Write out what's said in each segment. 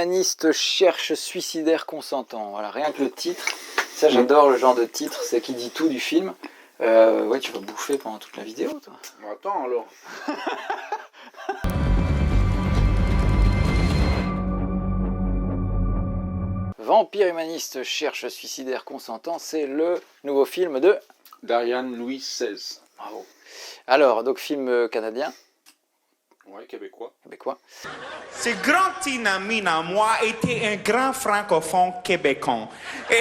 humaniste cherche suicidaire consentant. Voilà, rien que le titre. Ça, j'adore le genre de titre, c'est qui dit tout du film. Ouais, tu vas bouffer pendant toute la vidéo, toi. Bon, attends alors. Vampire humaniste cherche suicidaire consentant, c'est le nouveau film de Darian Louis XVI. Bravo. Alors, donc film canadien. Ouais, québécois. Québécois. Ce grand ami à moi était un grand francophone québécois. Et...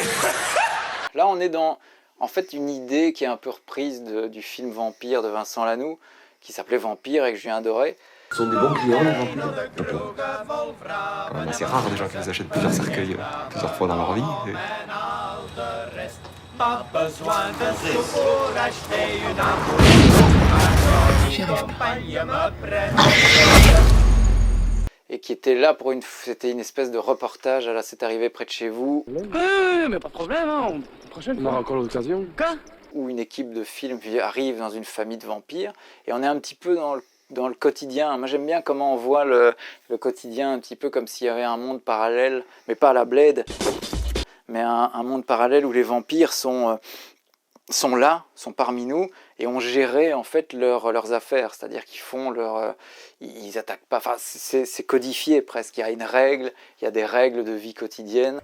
Là, on est dans, en fait, une idée qui est un peu reprise du film Vampire de Vincent Lanoux, qui s'appelait Vampire et que je viens adorer. Ce sont des bons clients, les vampires. Quand même assez rare des gens qui vous achètent plusieurs cercueils plusieurs fois dans leur vie. Pas besoin de sous pour acheter une Et qui était là pour c'était une espèce de reportage à la C'est arrivé près de chez vous. Mais pas de problème, hein. Prochaine fois. On aura encore l'occasion. Quoi? Où une équipe de films arrive dans une famille de vampires et on est un petit peu dans le quotidien. Moi j'aime bien comment on voit le quotidien un petit peu comme s'il y avait un monde parallèle, mais pas à la Blade, mais un monde parallèle où les vampires sont là, sont parmi nous et ont géré en fait leurs affaires, c'est-à-dire qu'ils font ils attaquent pas, enfin c'est codifié presque, il y a une règle, il y a des règles de vie quotidienne.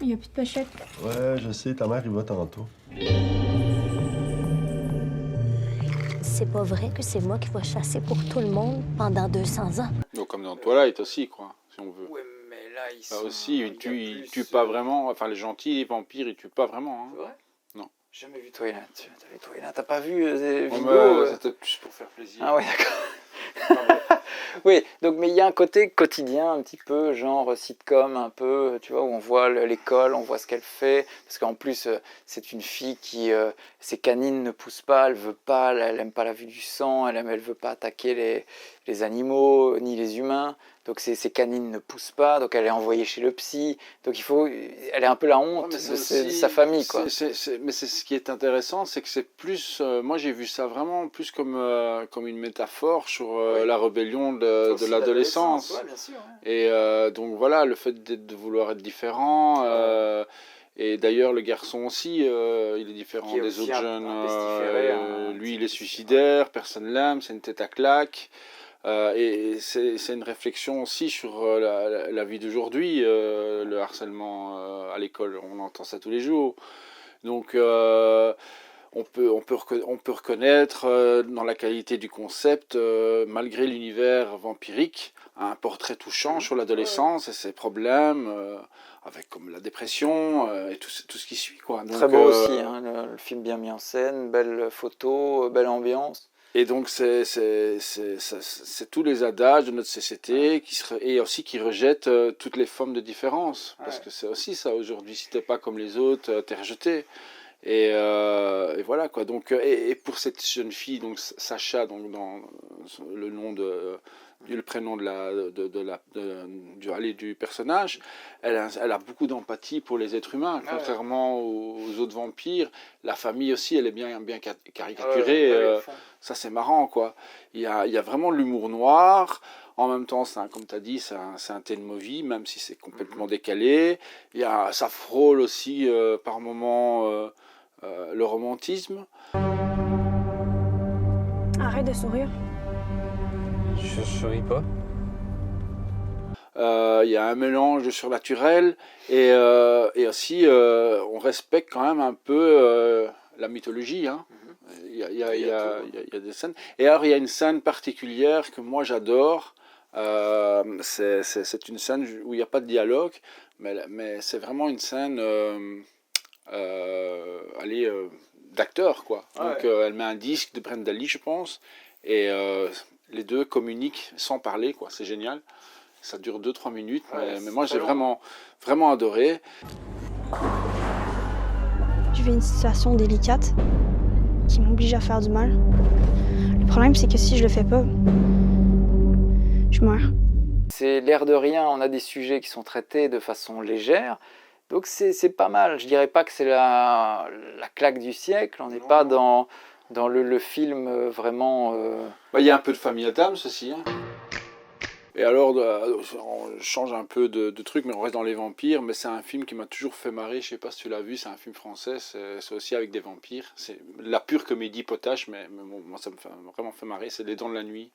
Il n'y a plus de pochette. Ouais, je sais, ta mère y va tantôt. C'est pas vrai que c'est moi qui vais chasser pour tout le monde pendant 200 ans. Donc comme dans Twilight aussi, quoi, si on veut. Ouais, mais là ils Là sont... aussi, ils tuent pas vraiment, enfin les gentils, les vampires, ils tuent pas vraiment. Hein. C'est vrai? Non. J'ai jamais vu Twilight. T'as vu Twilight? T'as pas vu Vigo? C'était plus pour faire plaisir. Ah ouais, d'accord. Oui, donc mais il y a un côté quotidien un petit peu, genre sitcom un peu, tu vois, où on voit l'école, on voit ce qu'elle fait, parce qu'en plus c'est une fille qui, ses canines ne poussent pas, elle veut pas, elle aime pas la vue du sang, elle veut pas attaquer les animaux ni les humains, donc ses canines ne poussent pas, donc elle est envoyée chez le psy, donc elle est un peu la honte de sa famille, quoi. Mais c'est ce qui est intéressant, c'est que c'est plus, moi j'ai vu ça vraiment plus comme une métaphore sur la rébellion de l'adolescence. Ouais, bien sûr, ouais. Et donc voilà, le fait de vouloir être différent. Et d'ailleurs, le garçon aussi, il est différent des autres jeunes. Lui, il est suicidaire, personne l'aime, c'est une tête à claque. Et c'est une réflexion aussi sur la vie d'aujourd'hui, le harcèlement à l'école, on entend ça tous les jours. Donc on peut reconnaître dans la qualité du concept, malgré l'univers vampirique, un portrait touchant sur l'adolescence et ses problèmes, avec comme la dépression et tout ce qui suit, quoi. Donc, très beau aussi, hein, le film bien mis en scène, belle photo, belle ambiance. Et donc c'est tous les adages de notre société et aussi qui rejettent toutes les formes de différence, parce que c'est aussi ça aujourd'hui, si t'es pas comme les autres, t'es rejeté. Et voilà quoi. Donc et pour cette jeune fille, donc Sacha, donc dans le nom le prénom du personnage, elle a beaucoup d'empathie pour les êtres humains, contrairement aux autres vampires. La famille aussi, elle est bien caricaturée. Ça c'est marrant quoi. Il y a vraiment l'humour noir. En même temps, comme tu as dit, c'est un teen movie, même si c'est complètement décalé. Ça frôle aussi par moments le romantisme. Arrête de sourire. Je souris pas. Il y a un mélange de surnaturel et aussi on respecte quand même un peu la mythologie. Hein. Il y a des scènes. Et alors il y a une scène particulière que moi j'adore. C'est une scène où il n'y a pas de dialogue, mais c'est vraiment une scène d'acteur, quoi. Donc elle met un disque de Brenda Lee, je pense, et les deux communiquent sans parler, quoi. C'est génial. Ça dure 2-3 minutes, mais moi j'ai vraiment adoré. Je vis une situation délicate qui m'oblige à faire du mal. Le problème, c'est que si je le fais pas, je meurs. C'est l'air de rien, on a des sujets qui sont traités de façon légère, donc c'est pas mal. Je dirais pas que c'est la claque du siècle, on n'est pas dans le film vraiment... Il y a un peu de Famille Adams aussi. Hein. Et alors, on change un peu de truc, mais on reste dans les vampires. Mais c'est un film qui m'a toujours fait marrer. Je sais pas si tu l'as vu, c'est un film français. C'est aussi avec des vampires. C'est la pure comédie potache, mais bon, moi ça me fait vraiment fait marrer. C'est Les Dents de la Nuit.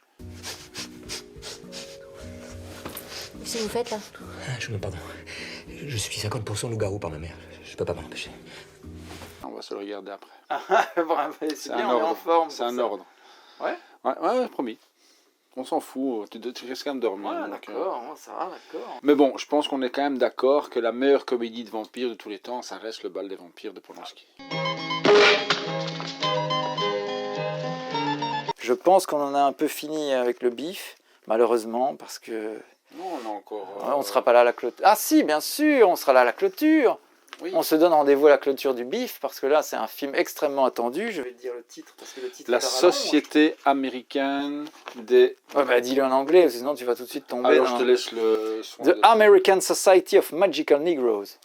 Qu'est-ce que vous faites là? Je vous demande pardon. Je suis 50% loup-garou par ma mère. Je peux pas m'en empêcher. On va se le regarder après. Bravo, c'est bien, on est en forme. C'est un ordre. Ouais. Ouais, promis. On s'en fout, tu risques quand même de dormir. Ouais, d'accord, ça va, d'accord. Mais bon, je pense qu'on est quand même d'accord que la meilleure comédie de vampires de tous les temps, ça reste Le Bal des vampires de Polanski. Je pense qu'on en a un peu fini avec le bif, malheureusement, parce que... Non, on a encore... on ne sera pas là à la clôture. Ah si, bien sûr, on sera là à la clôture. Oui. On se donne rendez-vous à la clôture du bif, parce que là, c'est un film extrêmement attendu. Je vais te dire le titre, parce que le titre... La Société américaine des... Ouais, bah dis-le en anglais, sinon tu vas tout de suite tomber alors, je te laisse le son The American Society of Magical Negroes.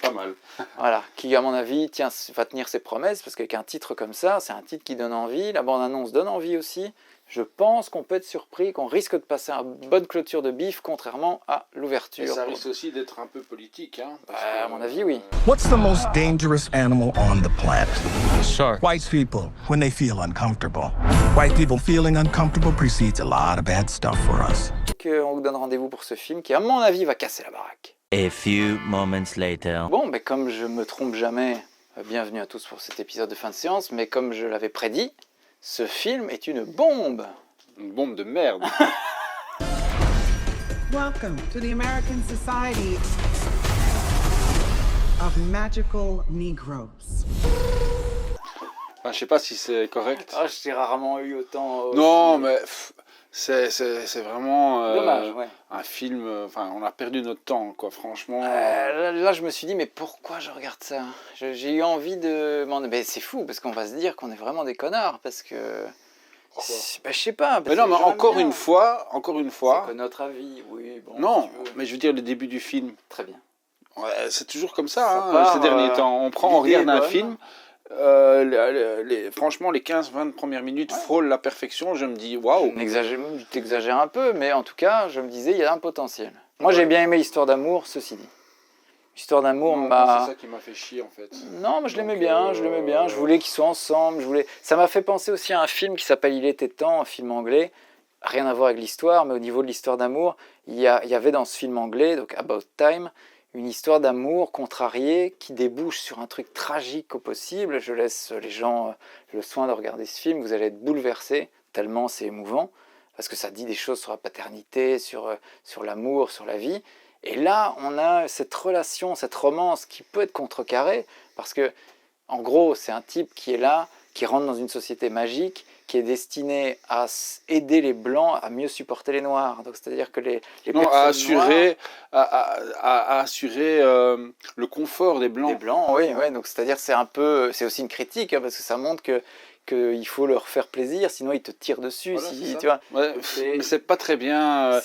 Pas mal. Voilà, qui à mon avis va tenir ses promesses, parce qu'avec un titre comme ça, c'est un titre qui donne envie. La bande-annonce donne envie aussi. Je pense qu'on peut être surpris, qu'on risque de passer une bonne clôture de bif, contrairement à l'ouverture. Et ça risque aussi d'être un peu politique, hein. À mon avis, oui. What's the most dangerous animal on the planet? Shark. White people, when they feel uncomfortable. White people feeling uncomfortable precedes a lot of bad stuff for us. On vous donne rendez-vous pour ce film qui, à mon avis, va casser la baraque. A few moments later. Bon, mais comme je me trompe jamais, bienvenue à tous pour cet épisode de fin de séance, mais comme je l'avais prédit, ce film est une bombe. Une bombe de merde. Welcome to the American Society of Magical Negroes. Enfin, je sais pas si c'est correct. Ah, je t'ai rarement eu autant... Non, mais... C'est vraiment dommage, ouais. Un film, enfin on a perdu notre temps quoi, franchement. Là je me suis dit mais pourquoi je regarde ça? J'ai eu envie de... Mais c'est fou parce qu'on va se dire qu'on est vraiment des connards parce que... je sais pas. Mais non mais encore une fois... C'est que notre avis, oui. Bon, non, mais je veux dire le début du film. Très bien. Ouais, c'est toujours comme ça, ces derniers temps. On regarde un film... franchement, les 15-20 premières minutes frôlent la perfection. Je me dis, waouh! T'exagères un peu, mais en tout cas, je me disais, il y a un potentiel. Moi, j'ai bien aimé l'histoire d'amour, ceci dit. L'histoire d'amour m'a... C'est ça qui m'a fait chier, en fait. Non, mais je l'aimais bien, Je voulais qu'ils soient ensemble. Ça m'a fait penser aussi à un film qui s'appelle Il était temps, un film anglais. Rien à voir avec l'histoire, mais au niveau de l'histoire d'amour, il y avait dans ce film anglais, donc About Time, une histoire d'amour contrariée qui débouche sur un truc tragique au possible. Je laisse les gens le soin de regarder ce film. Vous allez être bouleversés, tellement c'est émouvant, parce que ça dit des choses sur la paternité, sur l'amour, sur la vie. Et là, on a cette relation, cette romance qui peut être contrecarrée, parce que, en gros, c'est un type qui est là, qui rentre dans une société magique, qui est destiné à aider les Blancs à mieux supporter les Noirs. Donc, c'est-à-dire que les à assurer le confort des Blancs. Des Blancs, oui. Donc, c'est-à-dire c'est aussi une critique, hein, parce que ça montre qu'il faut leur faire plaisir, sinon ils te tirent dessus. Voilà, tu vois. Ouais, mais c'est pas très bien.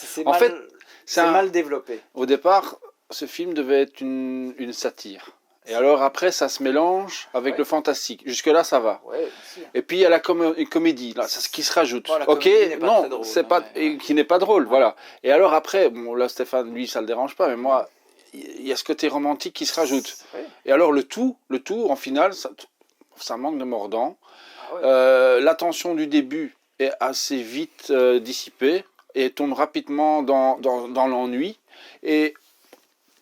C'est mal développé. Au départ, ce film devait être une satire. Et alors après, ça se mélange avec le fantastique. Jusque-là, ça va. Ouais, et puis il y a la comédie, là, c'est ce qui se rajoute. Oh, ok, non, drôle, c'est pas qui n'est pas drôle, voilà. Et alors après, bon là Stéphane, lui, ça le dérange pas, mais moi, il y a ce côté romantique qui se rajoute. Ouais. Et alors le tout, en finale, ça manque de mordant. Ah ouais. La tension du début est assez vite dissipée et tombe rapidement dans l'ennui. Et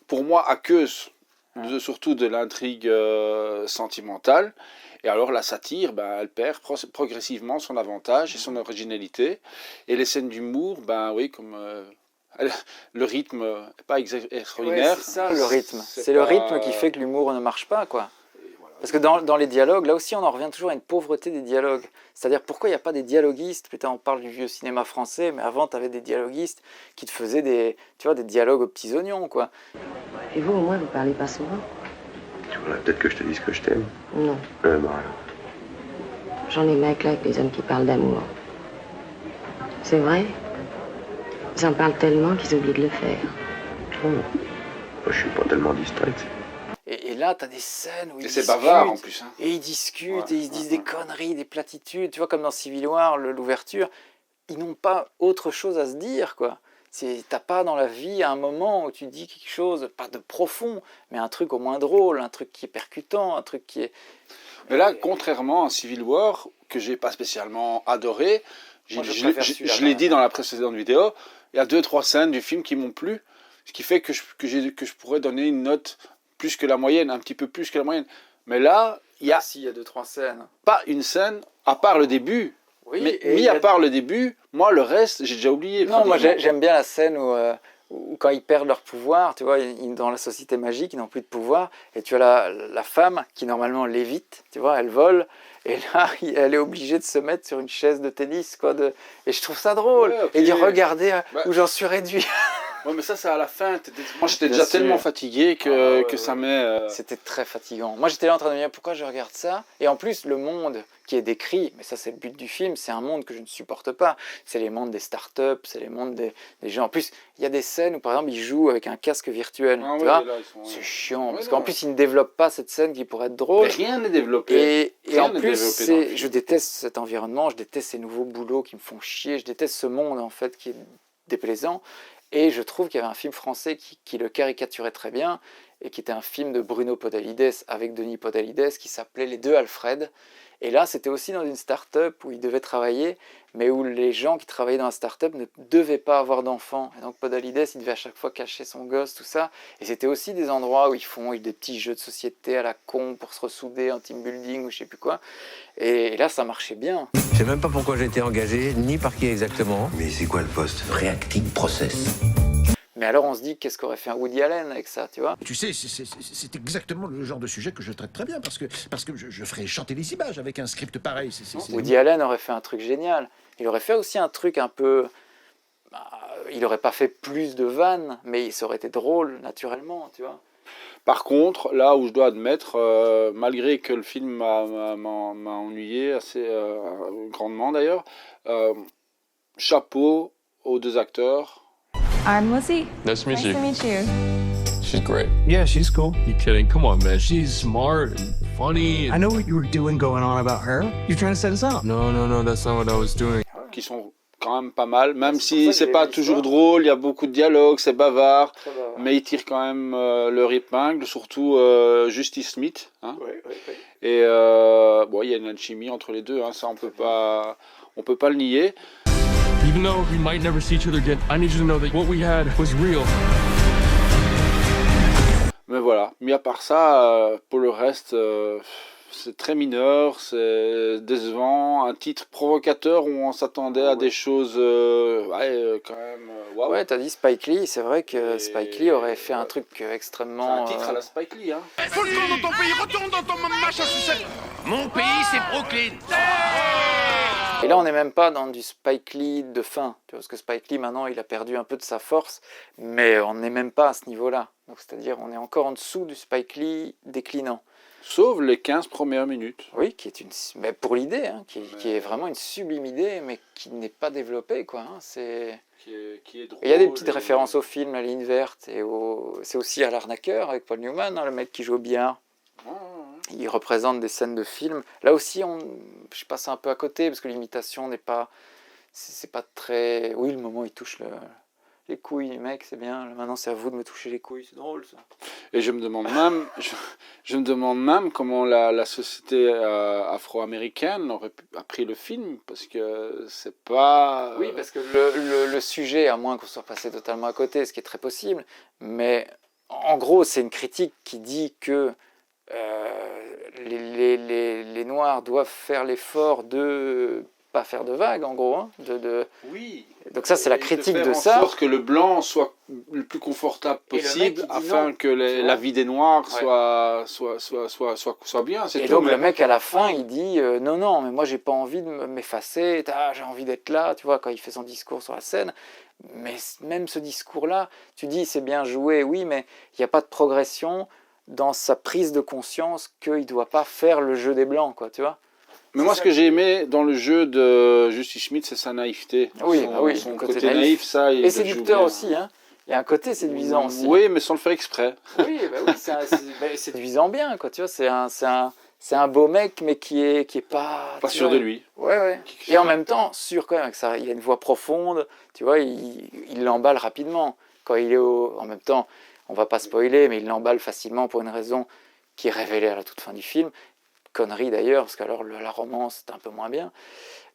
pour moi, à cause surtout de l'intrigue sentimentale. Et alors la satire, elle perd progressivement son avantage et son originalité. Et les scènes d'humour, comme le rythme n'est pas extraordinaire. Ouais, c'est ça le rythme. C'est le rythme qui fait que l'humour ne marche pas, quoi. Parce que dans les dialogues, là aussi on en revient toujours à une pauvreté des dialogues. C'est-à-dire pourquoi il n'y a pas des dialoguistes? Putain, on parle du vieux cinéma français, mais avant tu avais des dialoguistes qui te faisaient des dialogues aux petits oignons, quoi. Et vous, au moins, vous parlez pas souvent? Tu voudrais peut-être que je te dise que je t'aime? Non. J'en ai marre avec les hommes qui parlent d'amour. C'est vrai? Ils en parlent tellement qu'ils oublient de le faire. Moi, je suis pas tellement distraite. Et là, tu as des scènes où ils discutent. Et c'est bavard en plus. Hein. Et ils discutent, et ils se disent des conneries, des platitudes. Tu vois, comme dans Civil War, l'ouverture, ils n'ont pas autre chose à se dire, quoi. T'as pas dans la vie un moment où tu dis quelque chose, pas de profond, mais un truc au moins drôle, un truc qui est percutant, un truc qui est... Mais là, contrairement à Civil War, que j'ai pas spécialement adoré, je l'ai dit dans la précédente vidéo, il y a 2-3 scènes du film qui m'ont plu, ce qui fait que je pourrais donner une note plus que la moyenne, un petit peu plus que la moyenne. Mais là, il y a 2-3 scènes. Pas une scène, à part le début. Oui, mais mis à part le début, moi, le reste, j'ai déjà oublié. Non, moi, j'aime bien la scène où quand ils perdent leur pouvoir, tu vois, dans la société magique, ils n'ont plus de pouvoir, et tu as la femme qui, normalement, lévite, tu vois, elle vole, et là, elle est obligée de se mettre sur une chaise de tennis, quoi, et je trouve ça drôle. Ouais, okay. Et dire, regardez où j'en suis réduit. Ouais, mais ça, c'est à la fin. Moi, j'étais déjà tellement fatigué que ça m'est... C'était très fatigant. Moi, j'étais là en train de me dire, pourquoi je regarde ça? Et en plus, le monde qui est décrit, mais ça, c'est le but du film, c'est un monde que je ne supporte pas. C'est les mondes des startups, c'est les mondes des gens. En plus, il y a des scènes où, par exemple, ils jouent avec un casque virtuel. Tu vois, c'est chiant, parce qu'en plus, ils ne développent pas cette scène qui pourrait être drôle. Mais rien n'est développé. Et en plus, je déteste cet environnement, je déteste ces nouveaux boulots qui me font chier, je déteste ce monde, en fait, qui est déplaisant. Et je trouve qu'il y avait un film français qui le caricaturait très bien, et qui était un film de Bruno Podalides avec Denis Podalides, qui s'appelait Les Deux Alfred. Et là, c'était aussi dans une start-up où il devait travailler, mais où les gens qui travaillaient dans la start-up ne devaient pas avoir d'enfants. Et donc Podalides, il devait à chaque fois cacher son gosse, tout ça. Et c'était aussi des endroits où ils font des petits jeux de société à la con pour se ressouder en team building ou je sais plus quoi. Et là, ça marchait bien. Je sais même pas pourquoi j'ai été engagé, ni par qui exactement. Mais c'est quoi le poste? Reacting Process. Mais alors on se dit, qu'est-ce qu'aurait fait un Woody Allen avec ça, tu vois? Tu sais, c'est exactement le genre de sujet que je traite très bien, parce que je ferais chanter les images avec un script pareil. Woody Allen aurait fait un truc génial. Il aurait fait aussi un truc un peu... il n'aurait pas fait plus de vannes, mais ça aurait été drôle, naturellement, tu vois. Par contre, là où je dois admettre, malgré que le film m'a ennuyé assez grandement d'ailleurs, chapeau aux deux acteurs. I'm Lizzie. Nice to meet you. Nice to meet you. She's great. Yeah, she's cool. You kidding? Come on, man. She's smart and funny. I know what you were doing going on about her. You're trying to set us up. No, that's not what I was doing. Qui sont quand même pas mal, même si c'est pas toujours drôle, il y a beaucoup de dialogues, c'est bavard, mais ils tirent quand même leur épingle, surtout Justice Smith. Hein. Ouais. Et bon, il y a une alchimie entre les deux, hein, ça on peut pas le nier. Even though we might never see each other again, I need you to know that what we had was real. Mais voilà, mis à part ça, pour le reste, c'est très mineur, c'est décevant, un titre provocateur où on s'attendait à des choses quand même... Wow. Ouais, t'as dit Spike Lee, c'est vrai que Spike Lee aurait fait un truc extrêmement... C'est un titre à la Spike Lee, hein. Faut le camp dans ton pays, retourne dans ton machin sucette. Mon pays, c'est Brooklyn. Et là, on n'est même pas dans du Spike Lee de fin, tu vois, parce que Spike Lee, maintenant, il a perdu un peu de sa force, mais on n'est même pas à ce niveau-là. Donc, c'est-à-dire, on est encore en dessous du Spike Lee déclinant. Sauf les 15 premières minutes. Oui, qui est mais pour l'idée, hein, qui est vraiment une sublime idée, mais qui n'est pas développée, quoi. Hein, qui est drôle. Il y a des petites références au film, La Ligne Verte, et c'est aussi à L'Arnaqueur, avec Paul Newman, hein, le mec qui joue au billard. Il représente des scènes de films. Là aussi, je passe un peu à côté, parce que l'imitation n'est pas... C'est pas très... Oui, le moment où il touche les couilles, mec, c'est bien. Maintenant, c'est à vous de me toucher les couilles, c'est drôle, ça. Et je me demande même, comment la société afro-américaine aurait appris le film, parce que c'est pas... Oui, parce que le sujet, à moins qu'on soit passé totalement à côté, ce qui est très possible, mais en gros, c'est une critique qui dit que les Noirs doivent faire l'effort de pas faire de vagues, en gros. Hein, Oui. Donc ça, c'est la critique de ça. De faire en sorte que le blanc soit le plus confortable possible, afin que la vie des Noirs soit bien. Et donc le mec, à la fin, il dit non, mais moi, j'ai pas envie de m'effacer, j'ai envie d'être là, tu vois, quand il fait son discours sur la scène. Mais même ce discours-là, tu dis, c'est bien joué, oui, mais il n'y a pas de progression dans sa prise de conscience qu'il ne doit pas faire le jeu des Blancs, quoi, tu vois. Mais moi, ce que j'ai aimé dans le jeu de Justice Smith, c'est sa naïveté. Oui, son côté naïf, ça... Et séducteur aussi, hein. Il y a un côté séduisant aussi. Oui, mais sans le faire exprès. Oui, c'est séduisant bien, quoi, tu vois. c'est un beau mec, mais qui est pas... Pas sûr de lui. Ouais. Et en même temps, sûr quand même, avec ça, il a une voix profonde, tu vois, il l'emballe rapidement. Quand il est en même temps, on va pas spoiler, mais il l'emballe facilement pour une raison qui est révélée à la toute fin du film. Connerie d'ailleurs, parce qu'alors la romance, c'est un peu moins bien.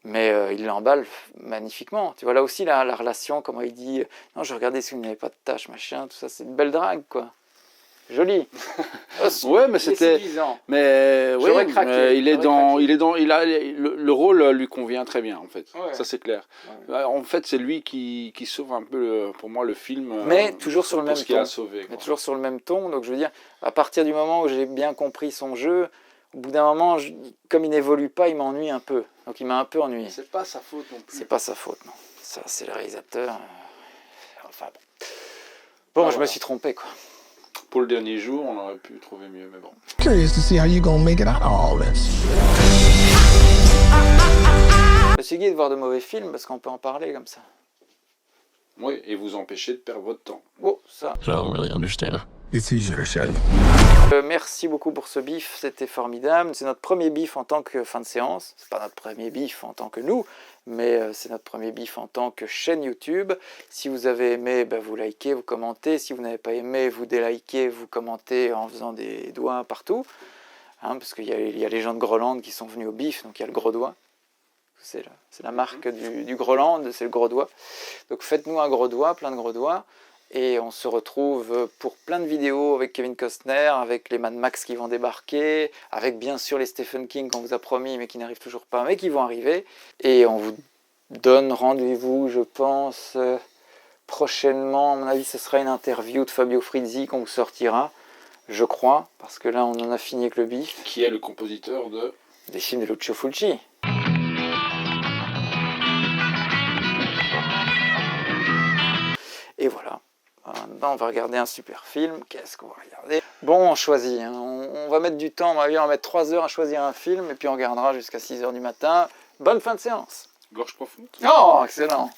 Mais il l'emballe magnifiquement. Tu vois, là aussi, la relation, comment il dit « Non, je regardais si il n'y avait pas de tâches, machin, tout ça, c'est une belle drague, quoi. » Joli. Ouais, mais c'était. Mais ouais, le rôle lui convient très bien en fait. Ouais. Ça c'est clair. Ouais. En fait, c'est lui qui sauve un peu pour moi le film. Mais toujours sur le même ton. Sauvé, mais toujours sur le même ton. Donc je veux dire, à partir du moment où j'ai bien compris son jeu, au bout d'un moment, comme il n'évolue pas, il m'ennuie un peu. Donc il m'a un peu ennuyé. C'est pas sa faute non plus. C'est pas sa faute, non. Ça, c'est le réalisateur. Enfin bon. Bon, je me suis trompé quoi. Pour le dernier jour, on aurait pu trouver mieux, mais bon. Curious to see how you gonna make it out of all this. Je suis guidé de voir de mauvais films parce qu'on peut en parler comme ça. Oui, et vous empêcher de perdre votre temps. Oh, ça. I don't really understand. It's easier to show you. Merci beaucoup pour ce bif, c'était formidable. C'est notre premier bif en tant que fin de séance. C'est pas notre premier bif en tant que nous, mais c'est notre premier bif en tant que chaîne YouTube. Si vous avez aimé, vous likez, vous commentez. Si vous n'avez pas aimé, vous délikez, vous commentez en faisant des doigts partout. Hein, parce qu'il y a les gens de Groland qui sont venus au bif, donc il y a le gros doigt. C'est la marque du Groland, c'est le gros doigt. Donc faites-nous un gros doigt, plein de gros doigts. Et on se retrouve pour plein de vidéos avec Kevin Costner, avec les Mad Max qui vont débarquer, avec bien sûr les Stephen King qu'on vous a promis mais qui n'arrivent toujours pas, mais qui vont arriver. Et on vous donne rendez-vous, je pense, prochainement. À mon avis, ce sera une interview de Fabio Frizzi qu'on vous sortira, je crois, parce que là, on en a fini avec le bif. Qui est le compositeur des films de Lucio Fulci. Et voilà. Maintenant, on va regarder un super film. Qu'est-ce qu'on va regarder? Bon, on choisit. Hein. On va mettre du temps. On va mettre 3 heures à choisir un film. Et puis, on regardera jusqu'à 6 heures du matin. Bonne fin de séance. Gorge profonde. Oh, excellent.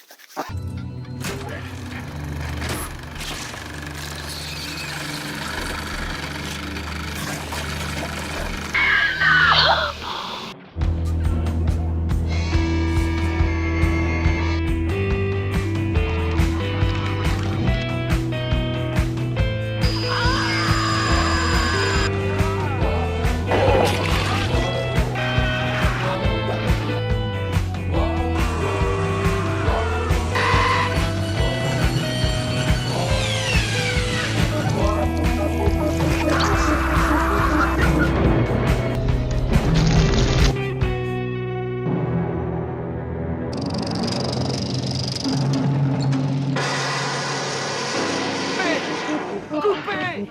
Coupez!